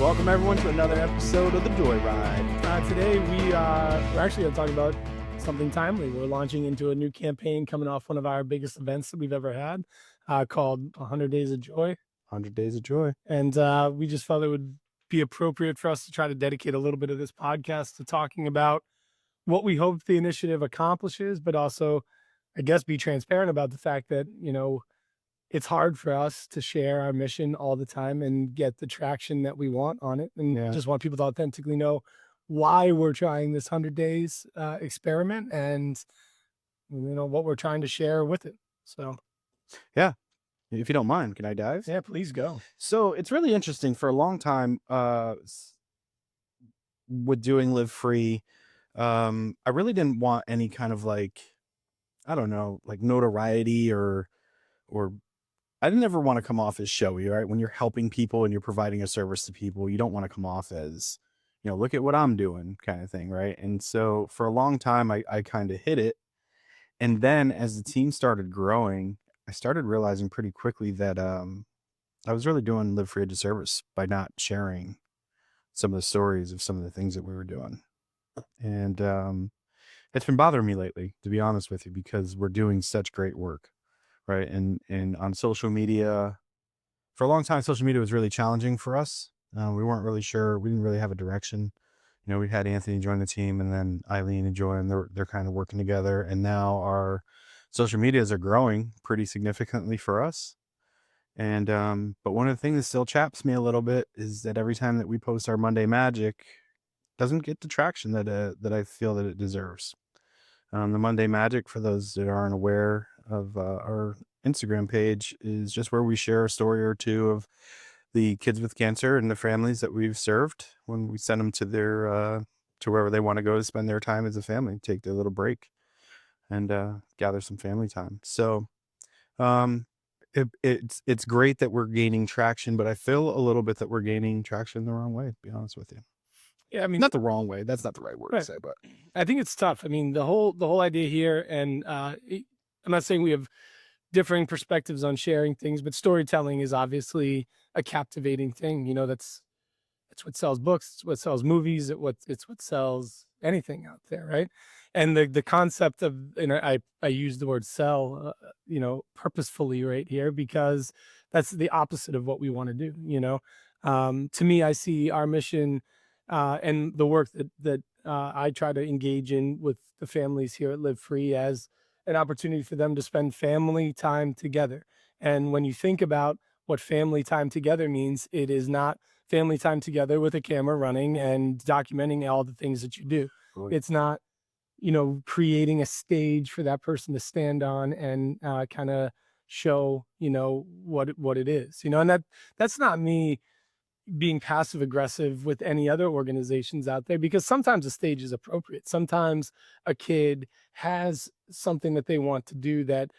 Welcome everyone to another episode of the Joyride. Today we're actually going to talk about something timely. We're launching into a new campaign coming off one of our biggest events that we've ever had, called 100 Days of Joy. 100 Days of Joy. And we just felt it would be appropriate for us to try to dedicate a little bit of this podcast to talking about what we hope the initiative accomplishes, but also, I guess, be transparent about the fact that, it's hard for us to share our mission all the time and get the traction that we want on it. And just want people to authentically know why we're trying this 100 days experiment and, what we're trying to share with it. So, yeah, if you don't mind, can I dive? Yeah, please go. So it's really interesting. For a long time, with doing Live Free, I really didn't want any kind of notoriety or I didn't ever want to come off as showy, right? When you're helping people and you're providing a service to people, you don't want to come off as, look at what I'm doing kind of thing, right? And so for a long time, I kind of hid it. And then as the team started growing, I started realizing pretty quickly that I was really doing Live Free a disservice by not sharing some of the stories of some of the things that we were doing. And it's been bothering me lately, to be honest with you, because we're doing such great work. Right. And on social media, for a long time, social media was really challenging for us. We weren't really sure. We didn't really have a direction. We had Anthony join the team and then Eileen and Joy, and they're kind of working together. And now our social medias are growing pretty significantly for us. And but one of the things that still chaps me a little bit is that every time that we post our Monday Magic, it doesn't get the traction that I feel that it deserves. The Monday Magic, for those that aren't aware of our Instagram page, is just where we share a story or two of the kids with cancer and the families that we've served when we send them to their to wherever they want to go to spend their time as a family, take their little break and gather some family time. So it's great that we're gaining traction, but I feel a little bit that we're gaining traction the wrong way, to be honest with you. Yeah, I mean, not the wrong way. That's not the right word to say, but I think it's tough. I mean, the whole idea here, and I'm not saying we have differing perspectives on sharing things, but storytelling is obviously a captivating thing. That's what sells books, it's what sells movies, it's what sells anything out there, right? And the concept of, I use the word sell, purposefully right here, because that's the opposite of what we want to do. To me, I see our mission and the work that I try to engage in with the families here at Live Free as an opportunity for them to spend family time together. And when you think about what family time together means, it is not family time together with a camera running and documenting all the things that you do. Right. It's not, creating a stage for that person to stand on and kind of show, what it is, and that's not me being passive aggressive with any other organizations out there, because sometimes a stage is appropriate. Sometimes a kid has something that they want to do that,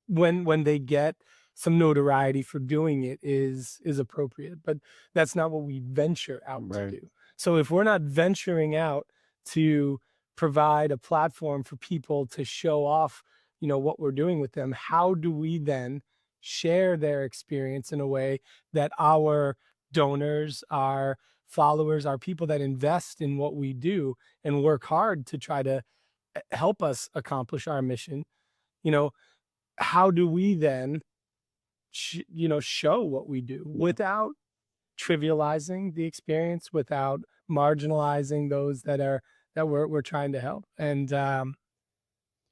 when they get some notoriety for doing it is appropriate, but that's not what we venture out to do. So if we're not venturing out to provide a platform for people to show off, what we're doing with them, how do we then share their experience in a way that our donors, our followers, our people that invest in what we do and work hard to try to help us accomplish our mission, how do we then show what we do without trivializing the experience, without marginalizing those that we're trying to help? And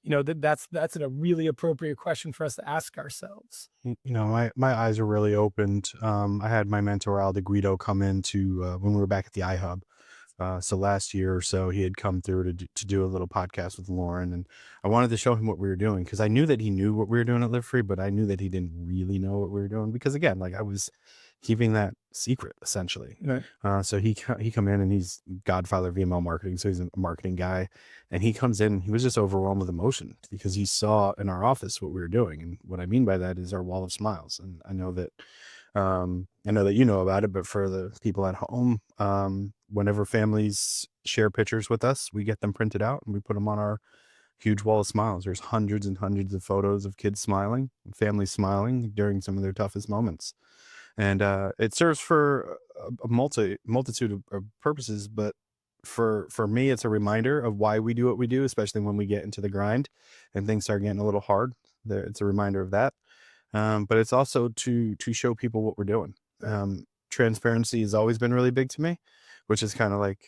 that's a really appropriate question for us to ask ourselves. My eyes are really opened. I had my mentor Al Guido come in to when we were back at the iHub. So last year or so, he had come through to do a little podcast with Lauren, and I wanted to show him what we were doing, because I knew that he knew what we were doing at Live Free, but I knew that he didn't really know what we were doing, because again, I was keeping that secret essentially. Right. So he come in, and he's godfather of email marketing, so he's a marketing guy, and he comes in, he was just overwhelmed with emotion because he saw in our office what we were doing. And what I mean by that is our wall of smiles. And I know that you know about it, but for the people at home, whenever families share pictures with us, we get them printed out and we put them on our huge wall of smiles. There's hundreds and hundreds of photos of kids smiling and families smiling during some of their toughest moments. And it serves for a multitude of purposes, but for me, it's a reminder of why we do what we do, especially when we get into the grind and things start getting a little hard. There, it's a reminder of that. But it's also to show people what we're doing. Transparency has always been really big to me, which is kind of like,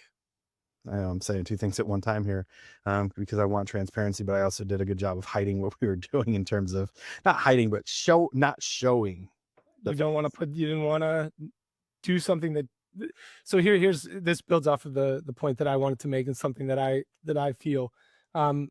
I know I'm saying two things at one time here, because I want transparency, but I also did a good job of hiding what we were doing in terms of not hiding, but not showing the You don't want to face. put, you didn't want to do something that, so here's, this builds off of the point that I wanted to make, and something that I feel. Um,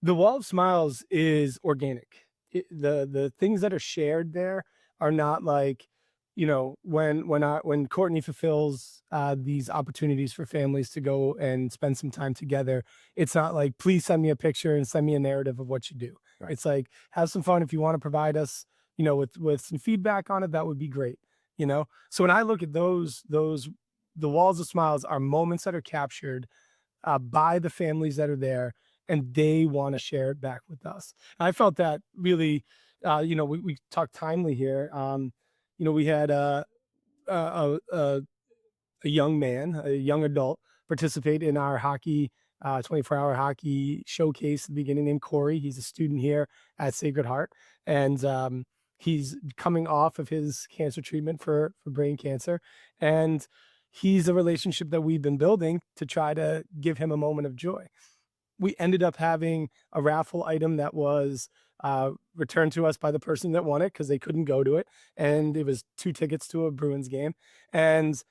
the wall of smiles is organic. The things that are shared there are not like, when Courtney fulfills these opportunities for families to go and spend some time together, it's not like, please send me a picture and send me a narrative of what you do. Right. It's like, have some fun. If you want to provide us, with some feedback on it, that would be great. So when I look at those the walls of smiles are moments that are captured by the families that are there, and they want to share it back with us. I felt that really, we talked timely here. We had a young man, a young adult, participate in our hockey, 24-hour hockey showcase at the beginning, named Corey. He's a student here at Sacred Heart. And he's coming off of his cancer treatment for brain cancer. And he's a relationship that we've been building to try to give him a moment of joy. We ended up having a raffle item that was returned to us by the person that won it, because they couldn't go to it. And it was 2 tickets to a Bruins game. And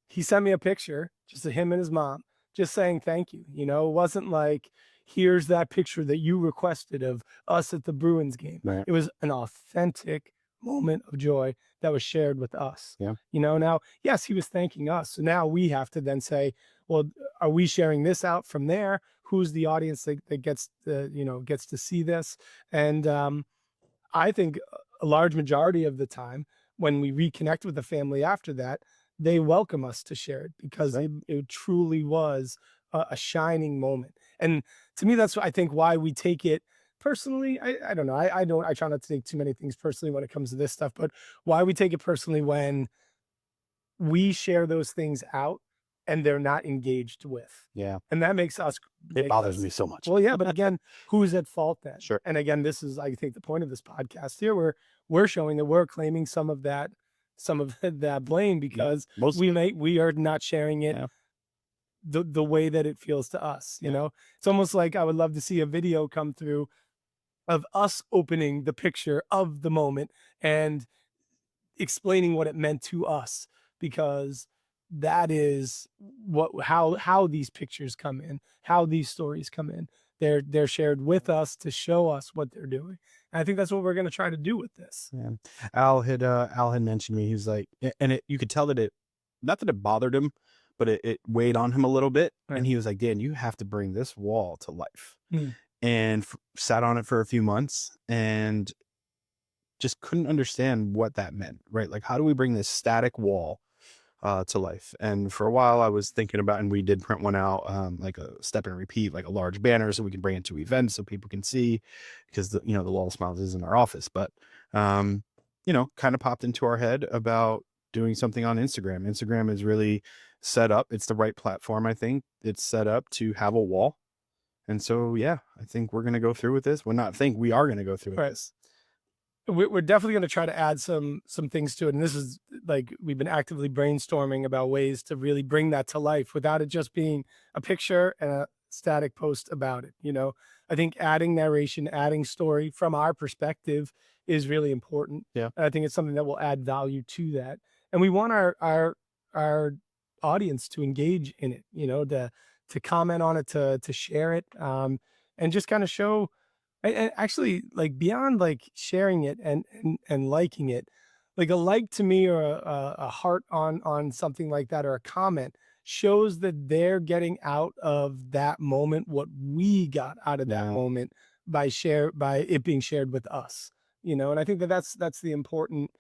he sent me a picture, just of him and his mom, just saying thank you. It wasn't like, here's that picture that you requested of us at the Bruins game. Right. It was an authentic moment of joy that was shared with us. Yeah. Now, yes, he was thanking us. So now we have to then say, well, are we sharing this out from there? Who's the audience that gets to see this? And I think a large majority of the time, when we reconnect with the family after that, they welcome us to share it, because it truly was a shining moment. And to me, that's, I think, why we take it personally. I don't know. I try not to take too many things personally when it comes to this stuff, but why we take it personally when we share those things out and they're not engaged with. Yeah. And that makes It bothers me so much. well, yeah, but again, who's at fault then? Sure. And again, this is, I think, the point of this podcast here, where we're showing that we're claiming some of that blame, because Most we are not sharing it Yeah. the way that it feels to us. Yeah. It's almost like I would love to see a video come through of us opening the picture of the moment and explaining what it meant to us, because that is how these pictures come in, how these stories come in. They're shared with us to show us what they're doing. And I think that's what we're going to try to do with this. Yeah. Al had mentioned me. He was like, and you could tell that it, not that it bothered him, but it weighed on him a little bit. Right. And he was like, Dan, you have to bring this wall to life. Mm. And sat on it for a few months and just couldn't understand what that meant, right? Like, how do we bring this static wall to life? And for a while I was thinking about, and we did print one out, like a step and repeat, like a large banner, so we can bring it to events so people can see, because the wall of smiles is in our office. But kind of popped into our head about doing something on Instagram. Instagram is really set up, it's the right platform. I think it's set up to have a wall. And so, yeah, I think we're going to go through with this. Well, not think, we are going to go through with Right. this. We're definitely going to try to add some things to it. And this is like, we've been actively brainstorming about ways to really bring that to life without it just being a picture and a static post about it. I think adding narration, adding story from our perspective is really important. Yeah. And I think it's something that will add value to that. And we want our audience to engage in it, to comment on it, to share it, and just kind of show. And actually, like, beyond like sharing it and liking it, like a like to me, or a heart on something like that, or a comment, shows that they're getting out of that moment what we got out of that Yeah. moment by it being shared with us. And I think that's the important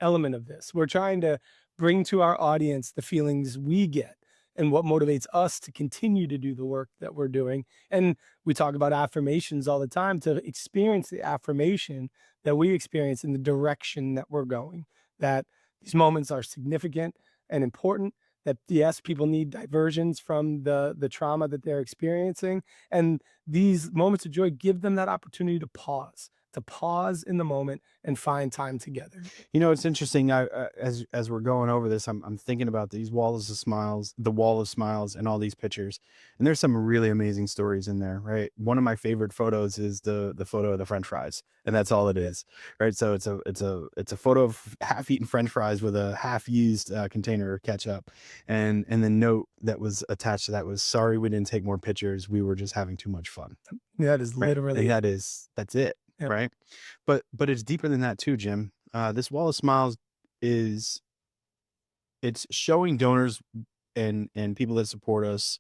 element of this. We're trying to bring to our audience the feelings we get and what motivates us to continue to do the work that we're doing. And we talk about affirmations all the time, to experience the affirmation that we experience in the direction that we're going, that these moments are significant and important, that yes, people need diversions from the trauma that they're experiencing, and these moments of joy give them that opportunity to pause in the moment and find time together. You know, it's interesting. As we're going over this, I'm thinking about these walls of smiles, the wall of smiles, and all these pictures. And there's some really amazing stories in there, right? One of my favorite photos is the photo of the French fries, and that's all it is, right? So it's a photo of half-eaten French fries with a half-used container of ketchup, and the note that was attached to that was, "Sorry, we didn't take more pictures. We were just having too much fun." That is Right, and literally that's it, Yep. right? But it's deeper than that too, Jim. This wall of smiles is it's showing donors and people that support us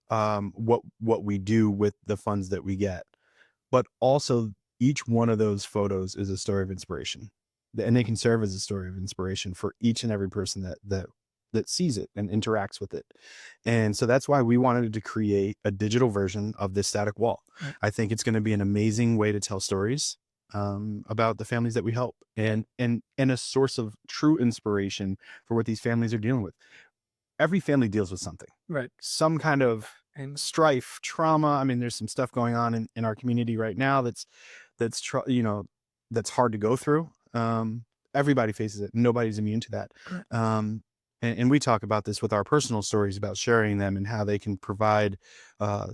what we do with the funds that we get. But also each one of those photos is a story of inspiration. And they can serve as a story of inspiration for each and every person that sees it and interacts with it. And so that's why we wanted to create a digital version of this static wall. Right. I think it's going to be an amazing way to tell stories about the families that we help, and a source of true inspiration for what these families are dealing with. Every family deals with something, Right. some kind of And strife, trauma. I mean, there's some stuff going on in our community right now that's hard to go through. Everybody faces it. Nobody's immune to that. correct. And we talk about this with our personal stories about sharing them and how they can provide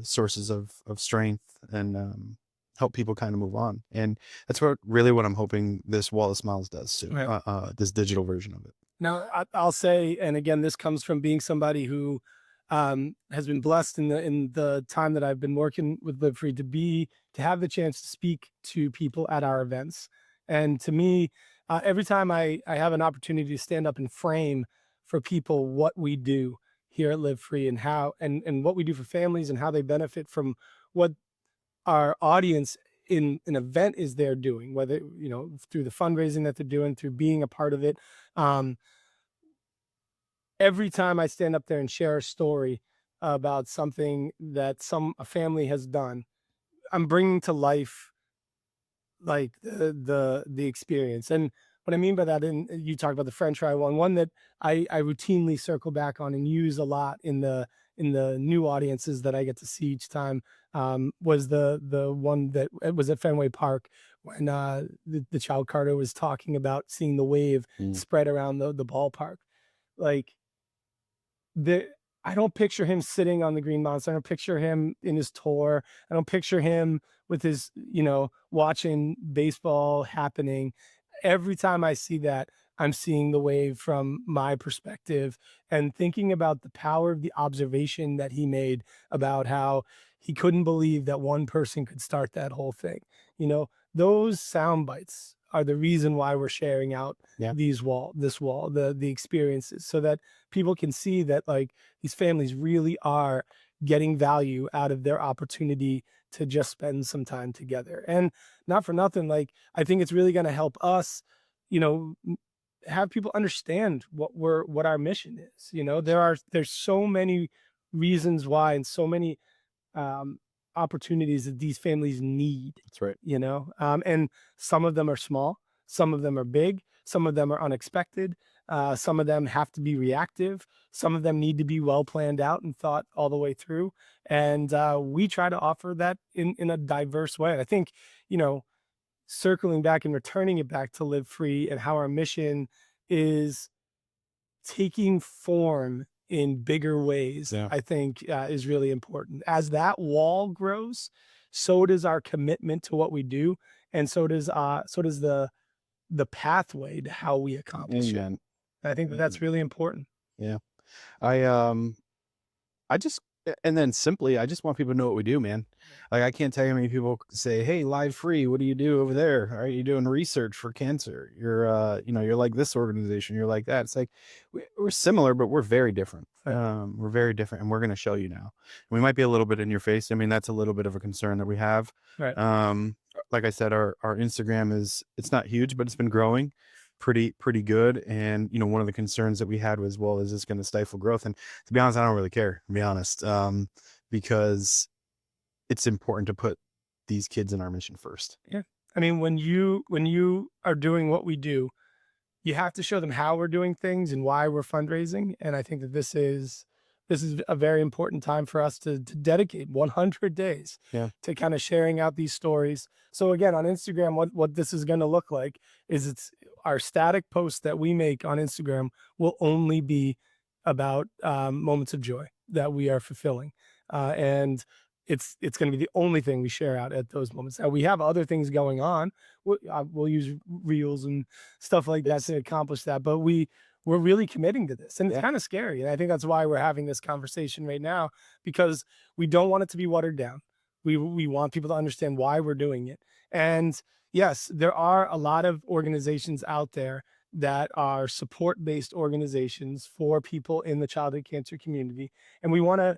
sources of strength and help people kind of move on. And that's what I'm hoping this Wall of Smiles does too. Right. This digital version of it. Now, I'll say, and again, this comes from being somebody who has been blessed in the time that I've been working with Live Free to have the chance to speak to people at our events. And to me, every time I have an opportunity to stand up and frame for people what we do here at Live Free and how and what we do for families and how they benefit from what our audience in an event is they're doing, whether through the fundraising that they're doing, through being a part of it. Um, every time I stand up there and share a story about something that a family has done, I'm bringing to life like the experience. And what I mean by that, and you talk about the French fry one that I routinely circle back on and use a lot in the new audiences that I get to see each time, was the one that it was at Fenway Park when the child Carter was talking about seeing the wave Mm. spread around the ballpark. Like the I don't picture him sitting on the green monster. I don't picture him in his tour. I don't picture him with his, watching baseball happening. Every time I see that, I'm seeing the wave from my perspective and thinking about the power of the observation that he made about how he couldn't believe that one person could start that whole thing. Those sound bites are the reason why we're sharing out Yeah. this wall, the experiences, so that people can see that like these families really are getting value out of their opportunity to just spend some time together. And not for nothing, like I think it's really going to help us, you know, have people understand what our mission is. There's so many reasons why and so many um, opportunities that these families need, That's right. and some of them are small, some of them are big, some of them are unexpected, some of them have to be reactive, some of them need to be well planned out and thought all the way through. And we try to offer that in a diverse way. I think, circling back and returning it back to Live Free and how our mission is taking form in bigger ways, Yeah. I think is really important. As that wall grows, so does our commitment to what we do, and so does the pathway to how we accomplish it. Amen. I think that that's Amen. really important. Yeah. I I just and then simply, I just want people to know what we do, man. Like I can't tell you how many people say, "Hey, Live Free, what do you do over there? Are you doing research for cancer? You're like this organization, you're like that." It's like we're similar, but we're very different. Right. We're very different, and we're going to show you now. We might be a little bit in your face. I mean, that's a little bit of a concern that we have. Right. Like I said, our Instagram it's not huge, but it's been growing pretty good. And one of the concerns that we had was, well, is this going to stifle growth? And to be honest, I don't really care, to be honest, because it's important to put these kids in our mission first. Yeah. I mean, when you are doing what we do, you have to show them how we're doing things and why we're fundraising. And I think that this is a very important time for us to dedicate 100 days Yeah. to kind of sharing out these stories. So again, on Instagram, what this is going to look like is it's our static posts that we make on Instagram will only be about moments of joy that we are fulfilling. And it's going to be the only thing we share out at those moments. Now we have other things going on. We'll use reels and stuff like that to accomplish that, but we're really committing to this, and it's kind of scary. And I think that's why we're having this conversation right now, because we don't want it to be watered down. We want people to understand why we're doing it. And yes, there are a lot of organizations out there that are support-based organizations for people in the childhood cancer community, and we want to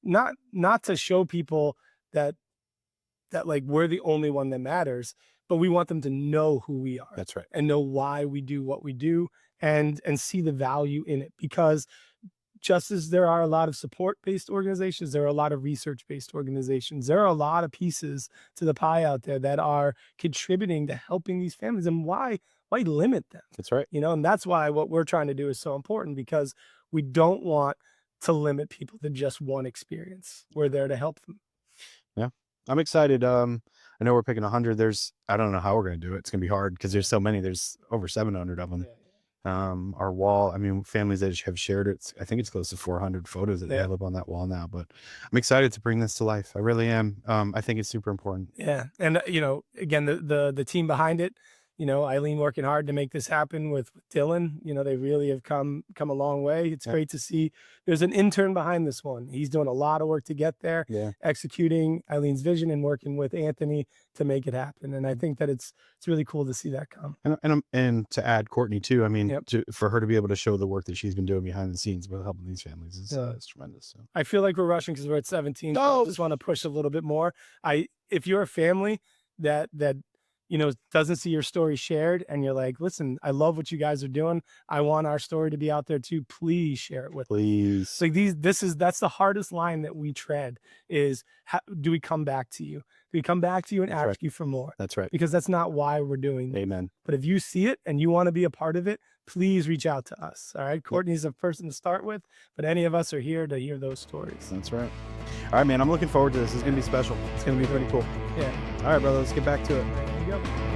not to show people that like we're the only one that matters, but we want them to know who we are. That's right. And know why we do what we do, and see the value in it. Because just as there are a lot of support-based organizations, there are a lot of research-based organizations. There are a lot of pieces to the pie out there that are contributing to helping these families. And why limit them? That's right. And that's why what we're trying to do is so important, because we don't want to limit people to just one experience. We're there to help them. Yeah. I'm excited. I know we're picking 100. I don't know how we're going to do it. It's going to be hard because there's so many. There's over 700 of them. Our wall, I mean, families that have shared it, I think it's close to 400 photos that they have up on that wall now, but I'm excited to bring this to life. I really am. I think it's super important. Yeah. And again, the team behind it, Eileen working hard to make this happen with Dylan, they really have come a long way. It's great to see. There's an intern behind this one. He's doing a lot of work to get there, executing Eileen's vision and working with Anthony to make it happen. And I think that it's really cool to see that come. And to add Courtney too, I mean, for her to be able to show the work that she's been doing behind the scenes with helping these families is tremendous. So. I feel like we're rushing because we're at 17. So I just want to push a little bit more. If you're a family that doesn't see your story shared, and you're like, listen, I love what you guys are doing, I want our story to be out there too, please share it with please. Us. Like that's the hardest line that we tread is, do we come back to you? Do we come back to you and ask you for more? That's right. Because that's not why we're doing it. Amen. But if you see it and you want to be a part of it, please reach out to us. All right. Courtney's a person to start with, but any of us are here to hear those stories. That's right. All right, man. I'm looking forward to this. It's going to be special. It's going to be pretty cool. Yeah. All right, brother. Let's get back to it. There you go.